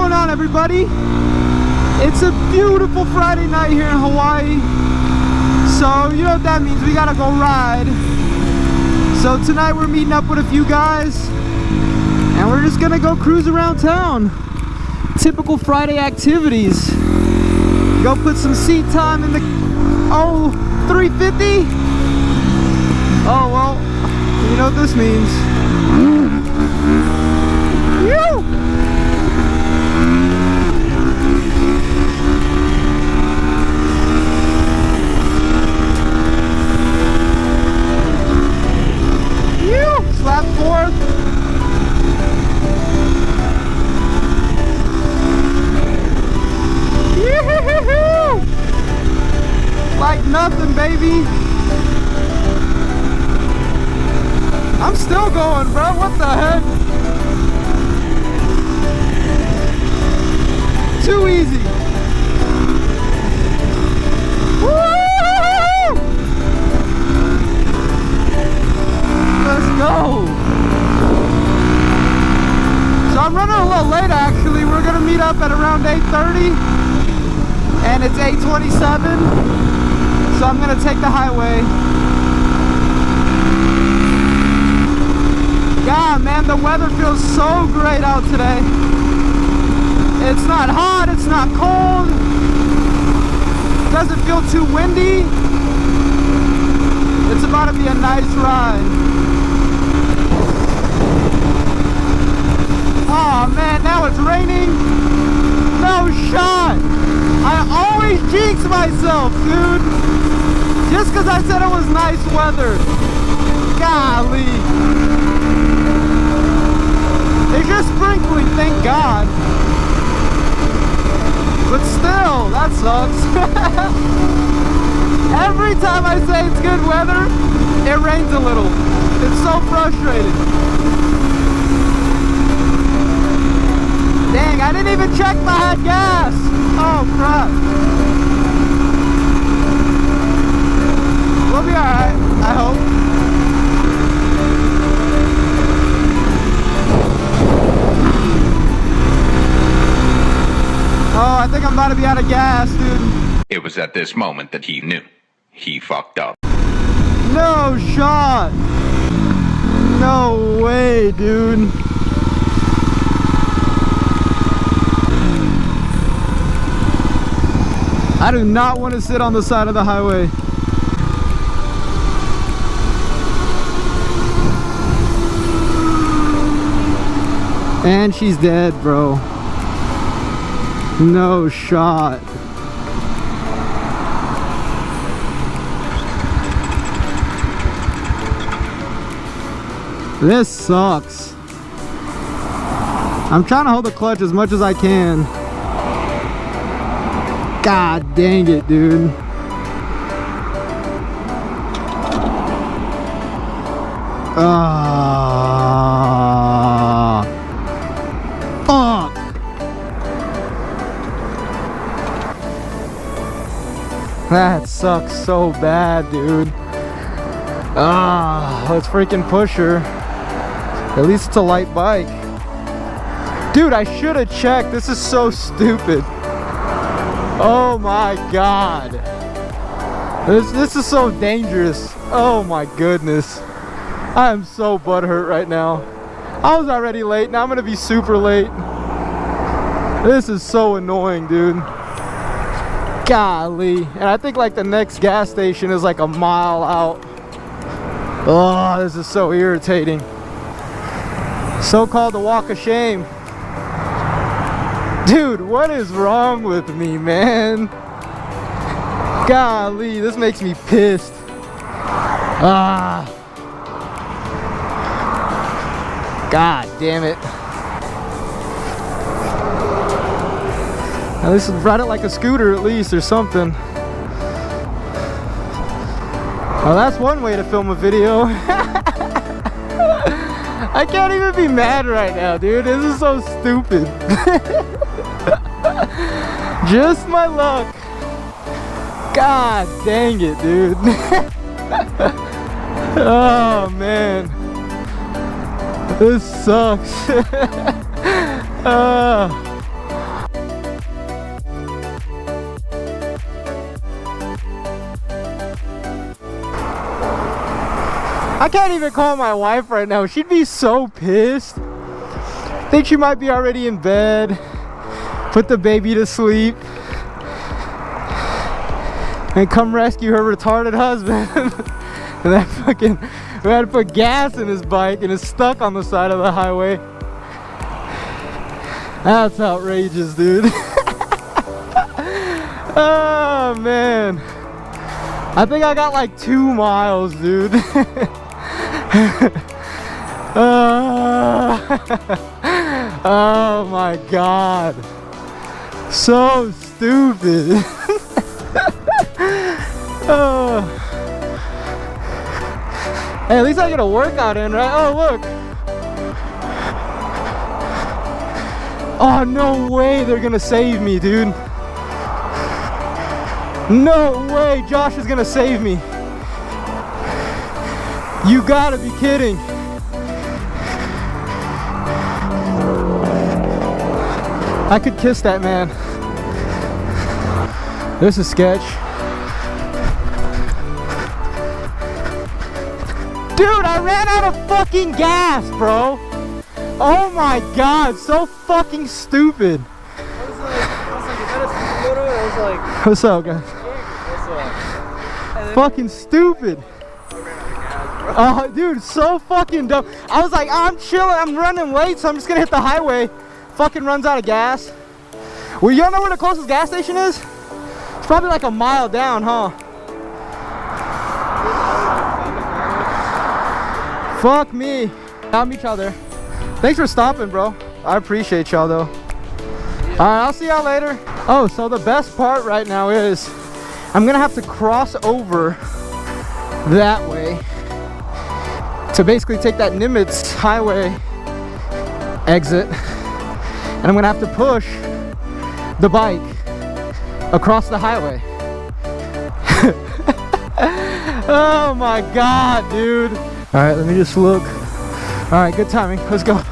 going on, everybody? It's a beautiful Friday night here in Hawaii. So you know what that means, we gotta go ride. So tonight we're meeting up with a few guys and we're just gonna go cruise around town. Typical Friday activities. Go put some seat time in the 350. Oh well, you know what this means. Slap fourth. Like nothing, baby. I'm still going, bro. What the heck? Too easy. Woo! Let's go. So I'm running a little late actually. We're gonna meet up at around 8:30 and it's 8:27. So I'm gonna take the highway. God, man, the weather feels so great out today. It's not hot, it's not cold. Doesn't feel too windy. It's about to be a nice ride. Oh man, now it's raining. No shot. I always jinx myself, dude. Just because I said it was nice weather. Golly. It's just sprinkling, thank God. But still, that sucks. Every time I say it's good weather, it rains a little. It's so frustrating. Dang, I didn't even check if I had gas. Oh crap. We'll be alright, I hope. Oh, I think I'm about to be out of gas, dude. It was at this moment that he knew. He fucked up. No shot. No way, dude. I do not want to sit on the side of the highway. And she's dead, bro. No shot. This sucks. I'm trying to hold the clutch as much as I can. God dang it, dude. Fuck. That sucks so bad, dude. Let's freaking push her. At least it's a light bike. Dude, I should have checked. This is so stupid. Oh my God. This is so dangerous. Oh my goodness. I am so butthurt right now. I was already late. Now I'm gonna be super late. This is so annoying, dude. Golly. And I think like the next gas station is like a mile out. Oh, this is so irritating. So-called the walk of shame. Dude, what is wrong with me, man? Golly, this makes me pissed. God damn it. At least ride it like a scooter at least or something. Well, that's one way to film a video. I can't even be mad right now, dude. This is so stupid. Just my luck. God dang it, dude. Oh man, this sucks. I can't even call my wife right now. She'd be so pissed. Think she might be already in bed. Put the baby to sleep. And come rescue her retarded husband. And that fucking, we had to put gas in his bike and it's stuck on the side of the highway. That's outrageous, dude. Oh man, I think I got like 2 miles, dude. Oh my god, so stupid. Hey, at least I get a workout in, right? Oh look. Oh no way they're gonna save me, dude. No way Josh is gonna save me. You gotta be kidding. I could kiss that man. This is sketch. Dude, I ran out of fucking gas, bro. Oh my god, so fucking stupid. I was like, is that a Supermoto? And I was like, what's up, guys? what's up? And then Fucking stupid. I ran out of gas, bro. Oh, dude, so fucking dumb. I was like, I'm chilling, I'm running late, so I'm just gonna hit the highway. Fucking runs out of gas. Well, you don't know where the closest gas station is? It's probably like a mile down, huh? Fuck me. I'll meet y'all there. Thanks for stopping, bro. I appreciate y'all, though. Alright, I'll see y'all later. Oh, so the best part right now is I'm gonna have to cross over that way to basically take that Nimitz highway exit, and I'm gonna have to push the bike across the highway. Oh my god, dude. Alright, let me just look. Alright, good timing. Let's go.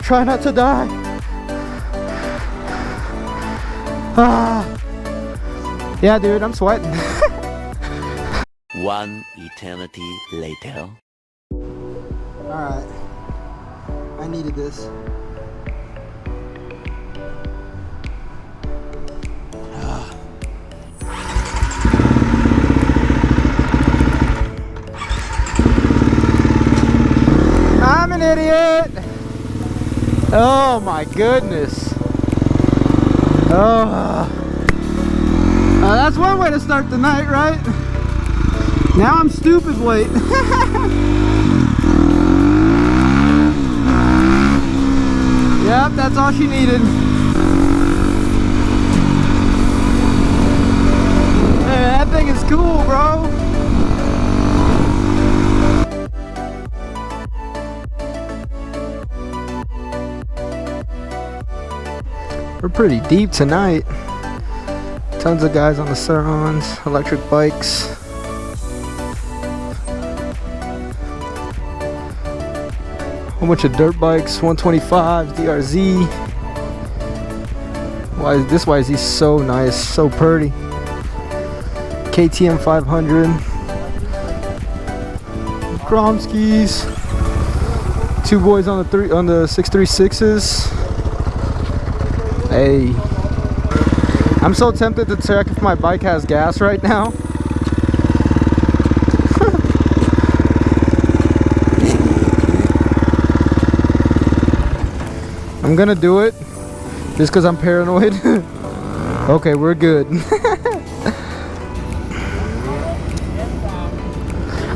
Try not to die. Yeah, dude, I'm sweating. One eternity later. Alright. I needed this. I'm an idiot. Oh my goodness. Oh. That's one way to start the night, right? Now I'm stupid late. Yep, that's all she needed. Hey, that thing is cool, bro. We're pretty deep tonight. Tons of guys on the Surons, electric bikes. Whole bunch of dirt bikes, 125s, DRZ. Why is this YZ so nice, so pretty? KTM 500. Gromskis. Two boys on the 636s. Hey, I'm so tempted to check if my bike has gas right now. I'm gonna do it just because I'm paranoid. Okay, we're good.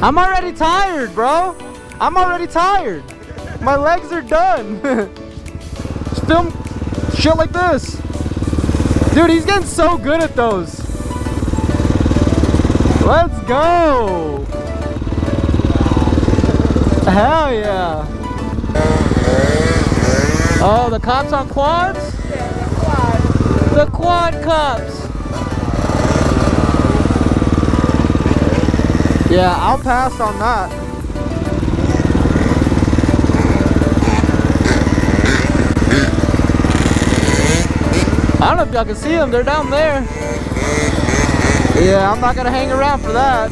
I'm already tired, bro. I'm already tired. My legs are done. Just film shit like this. Dude, he's getting so good at those. Let's go. Hell yeah. Oh, the cops on quads? Yeah, the quad. The quad cops. Yeah, I'll pass on that. I don't know if y'all can see them, they're down there. Yeah, I'm not gonna hang around for that.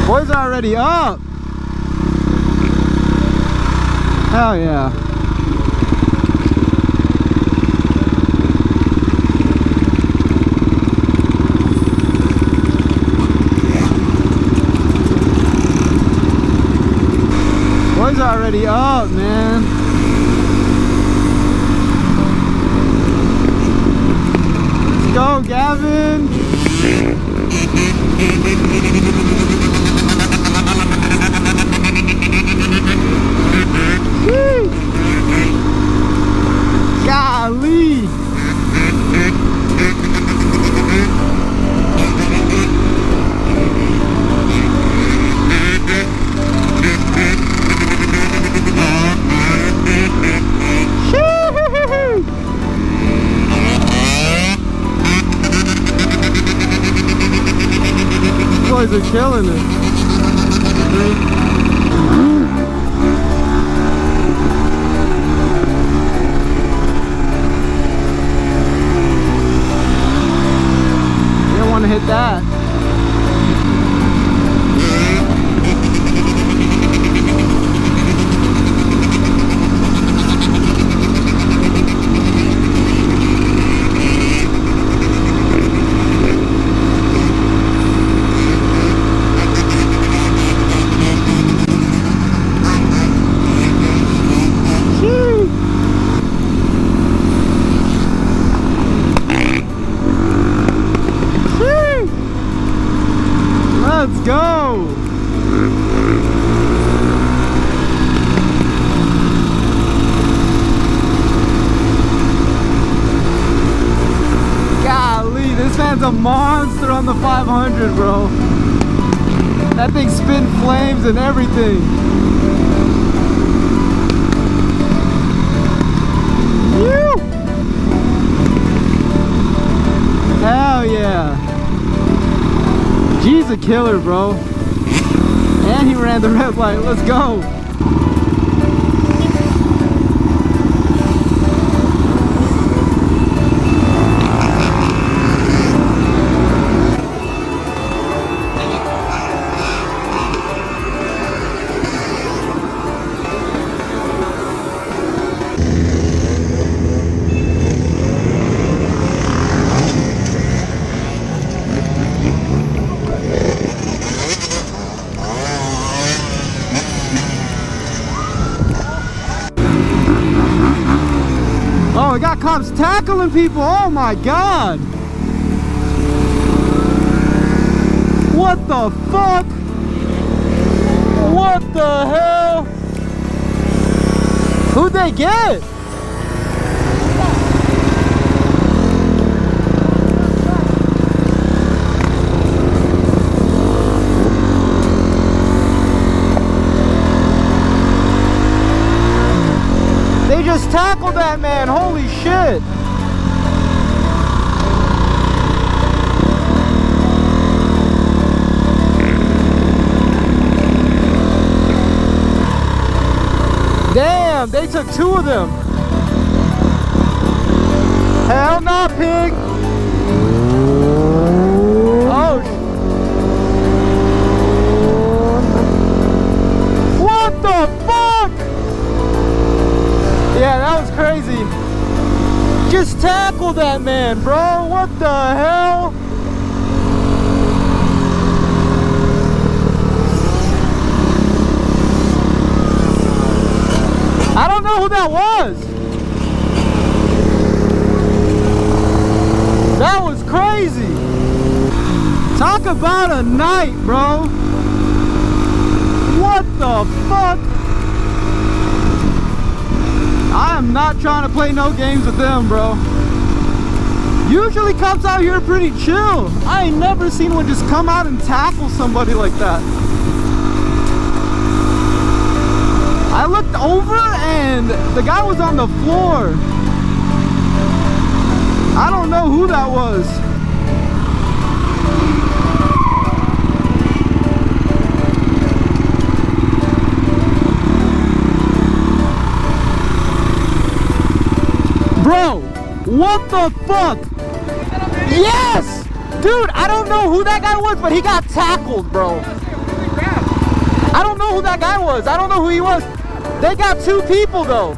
Boys already up. Hell yeah. Boys already up, man. Let's go, Gavin. Woo. Golly. Boys are killing it. You don't want to hit that. Let's go! Golly, this man's a monster on the 500, bro. That thing spin flames and everything. Woo! Hell yeah. G's a killer, bro. And he ran the red light. Let's go. Oh, we got cops tackling people. Oh my God. What the fuck? What the hell? Who'd they get? They just tackled that man, holy shit. Damn, they took two of them. Hell no, pig. Oh. What the fuck? Yeah, that was crazy. Just tackle that man, bro. What the hell? I don't know who that was. That was crazy. Talk about a night, bro. What the fuck? I am not trying to play no games with them, bro. Usually cops out here are pretty chill. I ain't never seen one just come out and tackle somebody like that. I looked over and the guy was on the floor. I don't know who that was. Bro, what the fuck? Yes! Dude, I don't know who that guy was, but he got tackled, bro. I don't know who that guy was. I don't know who he was. They got 2 people though.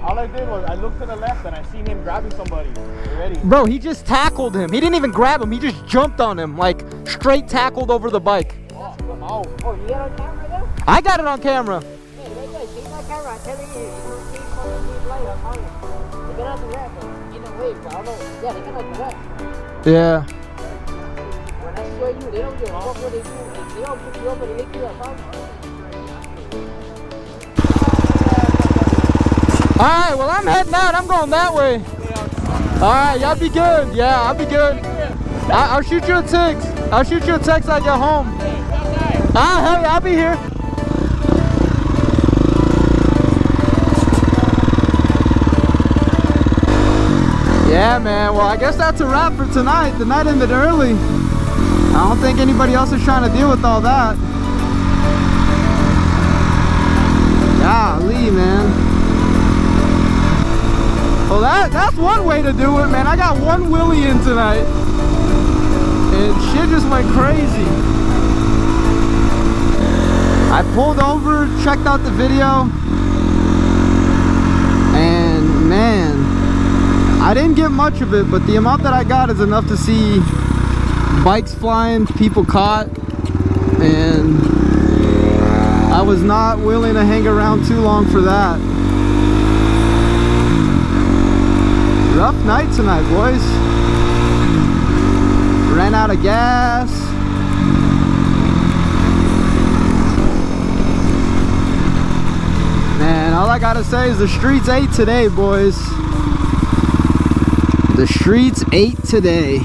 All I did was I looked to the left and I seen him grabbing somebody already. Bro, he just tackled him. He didn't even grab him. He just jumped on him, like straight tackled over the bike. Oh, Oh, you got it on camera though? I got it on camera. Yeah, right there. See my camera. I'm telling you, you don't see something light. I'm telling you. They got on the left, but in a way, but I don't know. Yeah, they got on the left. Yeah. When I swear you, they don't give a fuck what they do. They don't pick you up and they make you a problem. Alright, well I'm heading out. I'm going that way. Alright, y'all be good. Yeah, I'll be good. I'll shoot you a text. I'll shoot you a text when I get home. Hell yeah, I'll be here. Yeah, man. Well, I guess that's a wrap for tonight. The night ended early. I don't think anybody else is trying to deal with all that. Golly, man. Well, that's one way to do it, man. I got one wheelie in tonight. And shit just went crazy. I pulled over, checked out the video. And, man, I didn't get much of it, but the amount that I got is enough to see bikes flying, people caught. And I was not willing to hang around too long for that. Rough night tonight, boys. Ran out of gas. Man, all I gotta say is the streets ate today, boys. The streets ate today.